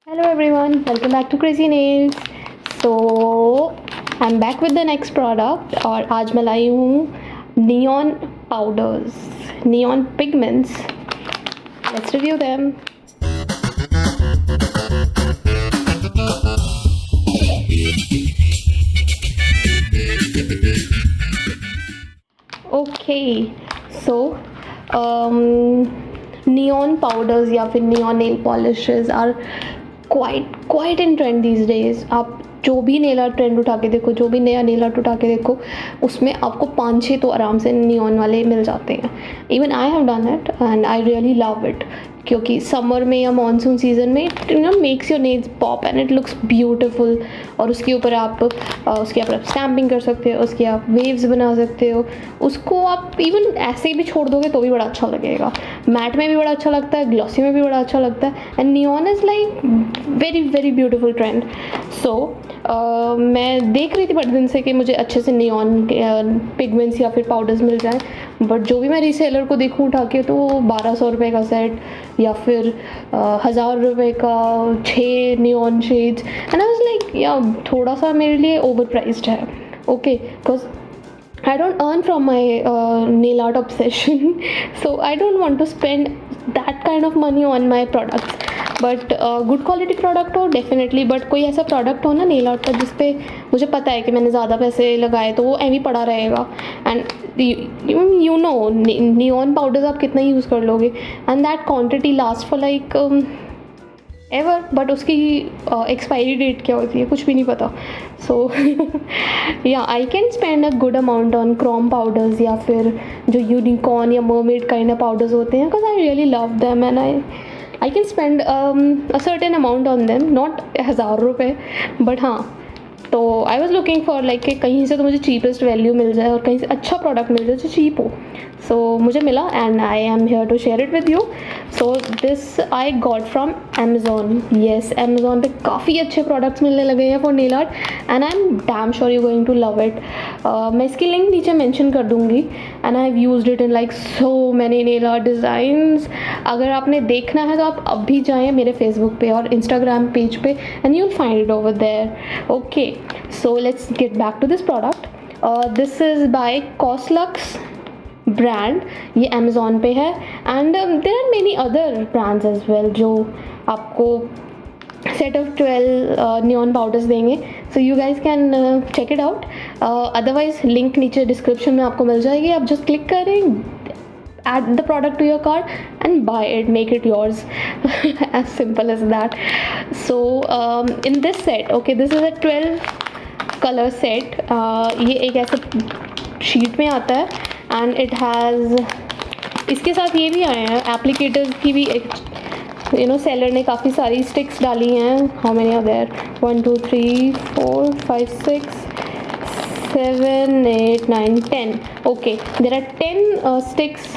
Hello everyone, welcome back to Crazy Nails. So I'm back with the next product और आज मैं लाई हूँ neon powders, neon pigments. Let's review them. Okay, so neon powders या फिर neon nail polishes are quite in trend these days. आप जो भी nail art trend उठा के देखो, जो भी नया नेल आर्ट उठा के देखो, उसमें आपको 5-6 तो आराम से नियॉन वाले मिल जाते हैं. Even I have done it and I really love it, क्योंकि समर में या मानसून सीजन में makes your nails pop and it looks beautiful. और उसके ऊपर आप स्टैम्पिंग कर सकते हो, उसके आप वेव्स बना सकते हो. उसको आप इवन ऐसे भी छोड़ दोगे तो भी बड़ा अच्छा लगेगा. मैट में भी बड़ा अच्छा लगता है, ग्लॉसी में भी बड़ा अच्छा लगता है. And neon is like very beautiful trend. So मैं देख रही थी बड़े दिन से कि मुझे अच्छे से नियॉन पिगमेंट्स या फिर पाउडर्स मिल जाएं. बट जो भी मैं रीसेलर को देखूँ उठा के तो 1200 रुपये का सेट या फिर 1000 रुपये का 6 neon shades. And I was like या थोड़ा सा मेरे लिए ओवर प्राइस्ड है. Okay, because I don't earn from my nail art obsession, so I don't want to spend that kind of money on my products. But good quality product हो definitely, but कोई ऐसा product हो ना nail art का जिसपे मुझे पता है कि मैंने ज़्यादा पैसे लगाए तो वो एवी पड़ा रहेगा. And you know neon powders आप कितना यूज़ कर लोगे and that quantity last for like ever. But उसकी एक्सपायरी डेट क्या होती है कुछ भी नहीं पता. सो या I can spend a good amount on Chrome powders या फिर जो यूनिकॉर्न या मर्मेड काइंड ऑफ पाउडर्स होते हैं, because I really love them and I can spend a certain amount on them, not 1000 रुपये. बट हाँ, तो I was looking for like कि कहीं से तो मुझे चीपेस्ट वैल्यू मिल जाए और कहीं से अच्छा प्रोडक्ट मिल जाए जो चीप हो. सो मुझे मिला and I am here to share it with you. So this I got from Amazon. Yes, Amazon पे काफ़ी अच्छे प्रोडक्ट्स मिलने लगे हैं for nail art and I am damn sure you going to love it. मैं इसकी link नीचे mention कर दूँगी and I have used it in like so many nail art designs. अगर आपने देखना है तो आप अभी जाएँ मेरे फेसबुक पे और इंस्टाग्राम पेज पे and you will find it over there. Okay, so let's get back to this product. This is by Coslux brand. ये Amazon पे है and there are many other brands as well जो आपको set of 12 neon powders देंगे. So you guys can check it out. Otherwise link नीचे description में आपको मिल जाएगी. आप just click करें, add the product to your cart and buy it, make it yours. As simple as that. So in this set, okay, this is a 12 colour set. ये एक ऐसे sheet में आता है एंड इट हैज़, इसके साथ ये भी आए हैं एप्लीकेटर्स की भी. सेलर ने काफ़ी सारी स्टिक्स डाली हैं. How many are there? 1 2 3 4 5 6 7 8 9 10. Okay, there are 10 sticks.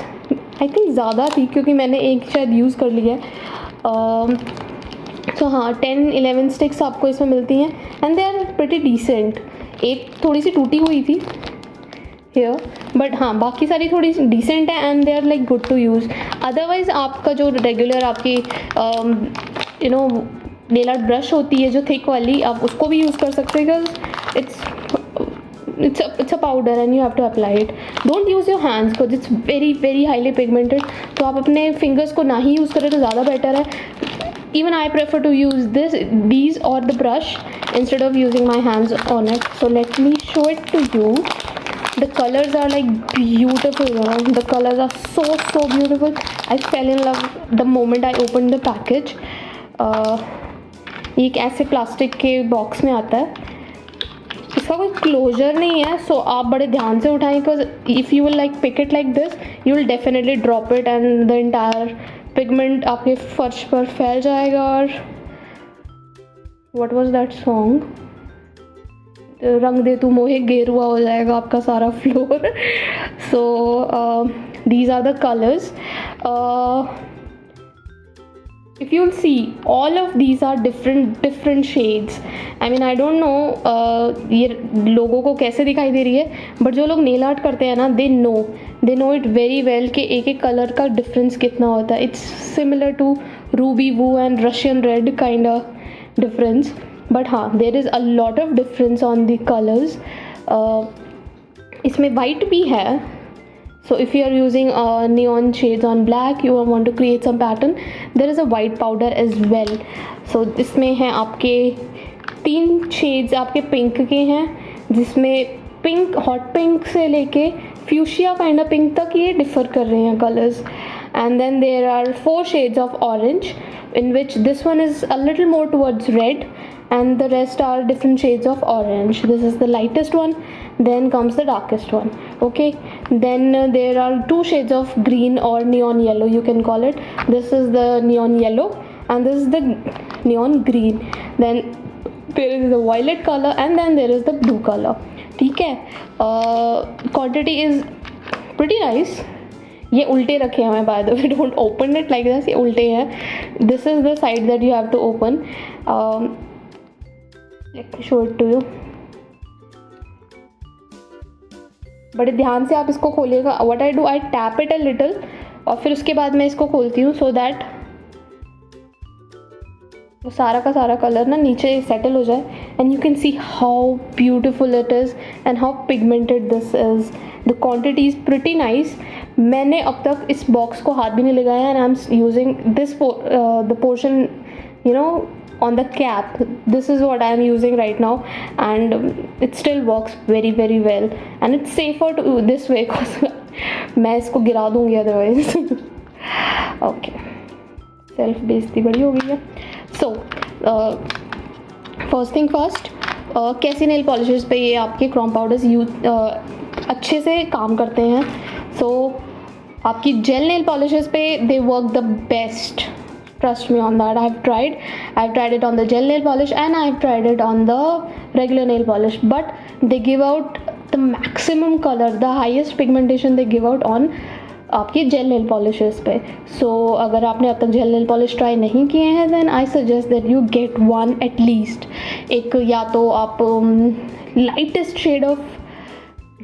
I think ज़्यादा थी क्योंकि मैंने एक शायद यूज़ कर लिया है. तो हाँ, 10-11 स्टिक्स आपको इसमें मिलती हैं and they are pretty decent. एक थोड़ी सी टूटी हुई थी हेयर, बट हाँ बाकी सारी थोड़ी डिसेंट है and they are like good to use. Otherwise आपका जो रेगुलर आपकी नेल आर्ट ब्रश होती है जो थिक वाली, आप उसको भी यूज़ कर सकते हैं because it's a powder and you have to apply it. Don't use your hands because it's very highly pigmented. तो आप अपने फिंगर्स को ना ही यूज़ करें तो ज़्यादा बेटर है. Even I prefer to use these or the brush instead of using my hands on it. So let me show it to you. The colors are like beautiful. The colors are so beautiful. I fell in love the moment I opened the package. ये एक ऐसे plastic के box में आता है. इसका कोई closure नहीं है, सो आप बड़े ध्यान से उठाएं because if you will like pick it like this you will definitely drop it and the entire pigment आपके फर्श पर फैल जाएगा. और व्हाट वाज दैट सॉन्ग, रंग दे तू मोहे गेरुआ हो जाएगा आपका सारा floor. So these are the colours. if you'll see, all of these are different shades. I mean I don't know ये लोगों को कैसे दिखाई दे रही है, बट जो लोग नेल आर्ट करते हैं ना they know it very well कि एक एक कलर का डिफरेंस कितना होता है. It's similar to ruby woo and Russian red kind of. difference, but हाँ there is a lot of difference on the colors. इसमें white भी है, so if you are using neon shades on black, you want to create some pattern, there is a white powder as well. So इसमें है आपके 3 shades आपके pink के हैं, जिसमें पिंक, हॉट पिंक से लेके फ्यूशिया काइंड ऑफ पिंक तक ये डिफर कर रहे हैं colours. And then there are 4 shades of orange, in which this one is a little more towards red and the rest are different shades of orange. This is the lightest one, then comes the darkest one. Okay, then there are 2 shades of green or neon yellow, you can call it. This is the neon yellow and this is the neon green. Then there is the violet color and then there is the blue color. ठीक है, quantity is pretty nice. ये उल्टे रखे हैं, by the way, don't open it like this, ये उल्टे हैं. This is the side that you have to open. Let me show it to you. बड़े ध्यान से आप इसको खोलिएगा. What I do, I tap it a little और फिर उसके बाद मैं इसको खोलती हूँ, सो दैट वो सारा का सारा कलर ना नीचे सेटल हो जाए. And you can see how beautiful it is and how pigmented this is. The quantity is pretty nice. मैंने अब तक इस बॉक्स को हाथ भी नहीं लगाया, and I am using this the portion you know on the cap. This is what I am using right now, and it still works very very well, and it's safer to this way because मैं इसको गिरा दूँगी otherwise. Okay, self बेइज्जती बड़ी हो गई है. So first thing first, कैसी नेल पॉलिशेस पे ये आपके क्रोम पाउडर्स अच्छे से काम करते हैं. सो आपकी जेल नेल पॉलिशेस पे they work the best. Trust me on that. I've tried it on the gel nail polish and I've tried it on the regular nail polish, but they give out the maximum color, the highest pigmentation they give out on आपकी jail nail polishes पे. सो अगर आपने अब तक jail nail polish try नहीं किए हैं, then I suggest that you get one at least. एक या तो आप लाइटेस्ट शेड ऑफ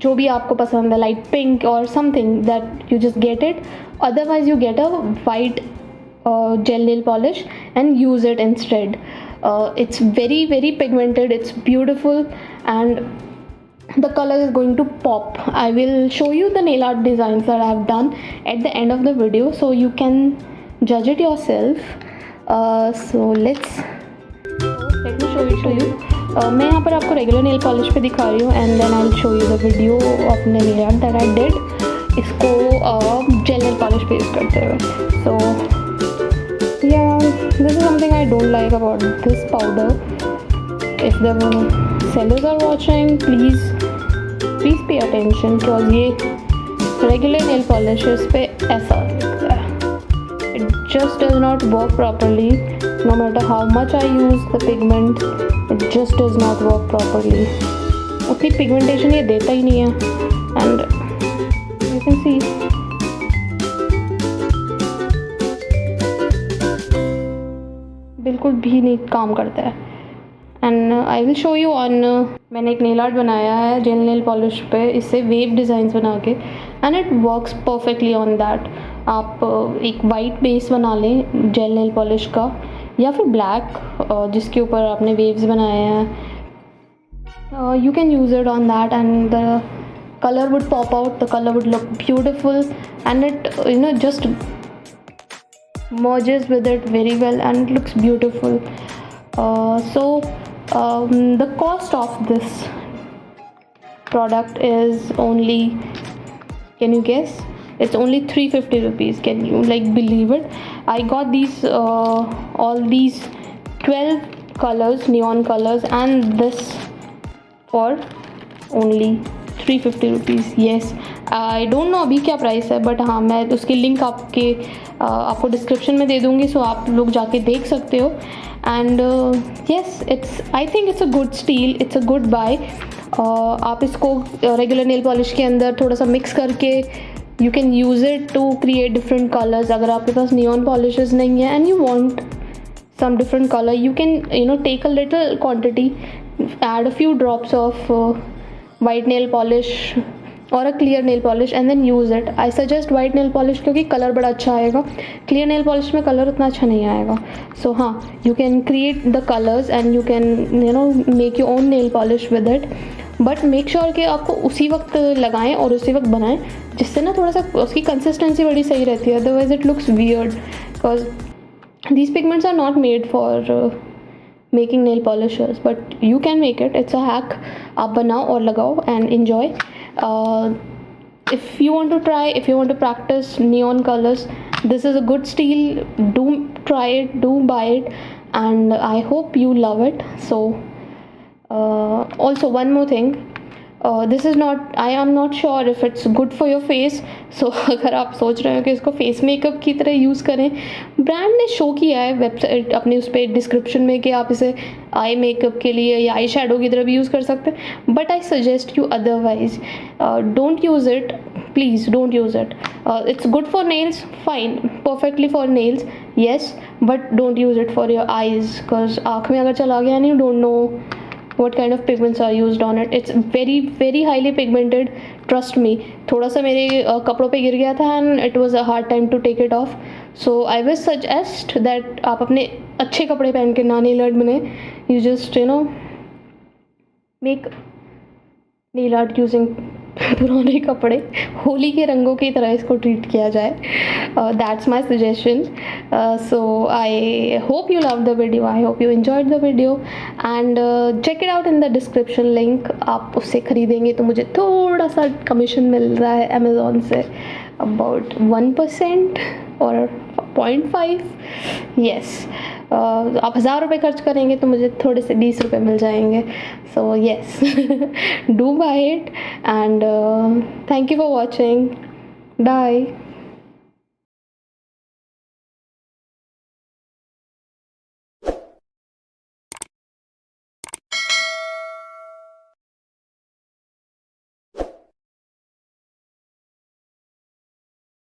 जो भी आपको पसंद है, लाइट पिंक और something, that you just get it. Otherwise you get a white gel nail polish and use it instead. It's very very pigmented, it's beautiful, and the color is going to pop. I will show you the nail art designs that I have done at the end of the video, so you can judge it yourself. So let me show it to you. मैं यहाँ पर आपको regular nail polish पे दिखा रही हूँ, and then I will show you the video of nail art that I did इसको gel nail polish पे यूज़ करते हुए. सो yeah, this is something I don't like about this powder. If the sellers are watching, please pay attention, because ये regular nail polishes पे ऐसा दिखता है. It just does not work properly. No matter how much I use the pigment, it just does not work properly. उतनी pigmentation ये देता ही नहीं है, and you can see बिल्कुल भी नहीं काम करता है. And I will show you on, मैंने एक नेल आर्ट बनाया है जेल नेल पॉलिश पे, इससे वेव डिज़ाइंस बना के, and it works perfectly on that. आप एक वाइट बेस बना लें जेल नेल पॉलिश का, या फिर ब्लैक जिसके ऊपर आपने वेव्स बनाए हैं. You can use it on that and the colour would pop out, the colour would look beautiful, and it you know just merges with it very well and it looks beautiful. The cost of this product is only, can you guess? It's only 350 rupees. Can you believe it? I got these all these 12 colors, neon colors, and this for only 350 rupees. Yes, I don't know अभी क्या price है, but हाँ मैं उसकी link आपको description में दे दूँगी, सो आप लोग जाके देख सकते हो. And yes, I think it's a good steal, it's a good buy. आप इसको रेगुलर नेल पॉलिश के अंदर थोड़ा सा मिक्स करके you can use it to create different colours. अगर आपके पास नियॉन पॉलिशेस नहीं है and you want some different color, you can take a little quantity, add a few drops of white nail polish और a clear nail polish and then use it. I suggest white nail polish क्योंकि colour बड़ा अच्छा आएगा. Clear nail polish में colour उतना अच्छा नहीं आएगा. सो हाँ, you can create the colours and you can make your own nail polish with it. But make sure कि आपको उसी वक्त लगाएं और उसी वक्त बनाएं, जिससे ना थोड़ा सा उसकी कंसिस्टेंसी बड़ी सही रहती है. Otherwise it looks weird because these pigments are not made for making nail polishes, but you can make it. It's a hack. आप बनाओ और लगाओ and enjoy. If you want to try, if you want to practice neon colors, this is a good steal. Do try it, do buy it, and I hope you love it. So also one more thing, this is not, I am not sure if it's good for your face. So अगर आप सोच रहे हो कि इसको face makeup की तरह use करें, ब्रांड ने शो किया है वेबसाइट अपने उस पर डिस्क्रिप्शन में कि आप इसे आई मेकअप के लिए या आई शेडो की तरह भी यूज़ कर सकते हैं. But I suggest you otherwise, don't use it, please don't use it. It's good for nails, fine, perfectly for nails, yes, but don't use it for your eyes, because आँख में अगर चला गया नहीं, you don't know what kind of pigments are used on it. It's very very highly pigmented, trust me. थोड़ा सा मेरे कपड़ों पे गिर गया था and it was a hard time to take it off. So I will suggest that आप अपने अच्छे कपड़े पहन के ना नेल आर्ट बने. You just make nail art using पुराने कपड़े. होली के रंगों की तरह इसको ट्रीट किया जाए. That's my suggestion. So I hope you love the video, I hope you enjoyed the video and check it out in the description link. आप उससे ख़रीदेंगे तो मुझे थोड़ा सा कमीशन मिल रहा है अमेज़ोन से, अबाउट 1% और 0.5. येस, आप 1000 रुपये खर्च करेंगे तो मुझे थोड़े से 20 रुपये मिल जाएंगे. So yes, do buy it and thank you for watching. Bye.